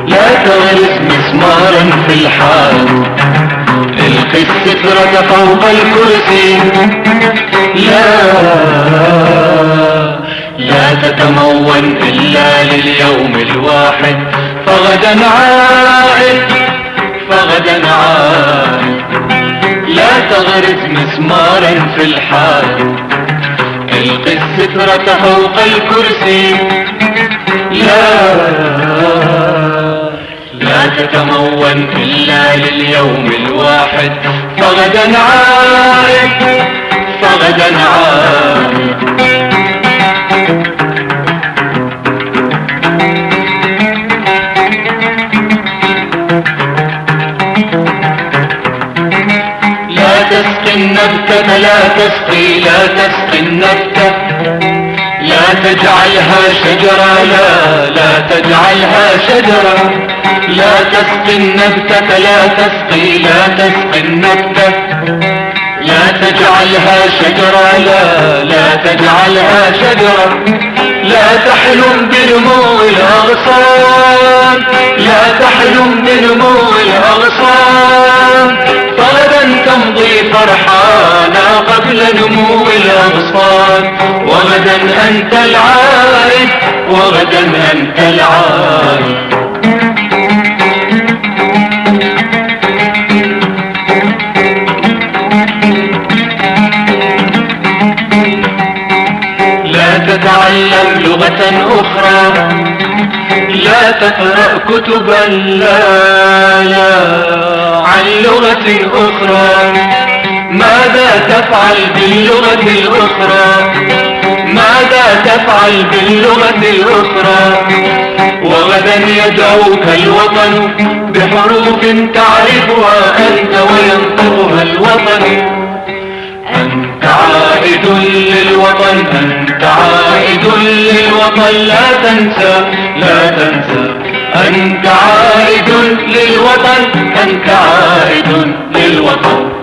لا تغرس مسمارا في الحال، القي السترة فوق الكرسي. لا تتمون إلا لليوم الواحد، فغدا عائد فغدا عائد. لا تغرس مسمارا في الحال، القي السترة فوق الكرسي. لا تتمون إلا لليوم الواحد، فغدا عائد فغدا عائد. لا تسقي النبتة لا تسقي النبتة، لا تجعلها شجرة لا تجعلها شجرة. لا تسقي النبتة لا تسقي النبتة، لا تجعلها شجرة لا تجعلها شجرة. لا تحلم بنمو الأغصان، لا تحلم بنمو الأغصان، فغدا تمضي فرحانا قبل نمو الأغصان. وغدا أنت العائد وغدا أنت العائد. لا تتعلم لغة أخرى، لا تقرأ كتبا لا عن لغة أخرى. ماذا تفعل باللغة الأخرى؟ ماذا تفعل باللغة الأخرى؟ وغدا يدعوك الوطن بحروف تعرفها أنت وينطقها الوطن. أنت عائد للوطن، أنت عائد للوطن. لا تنسى لا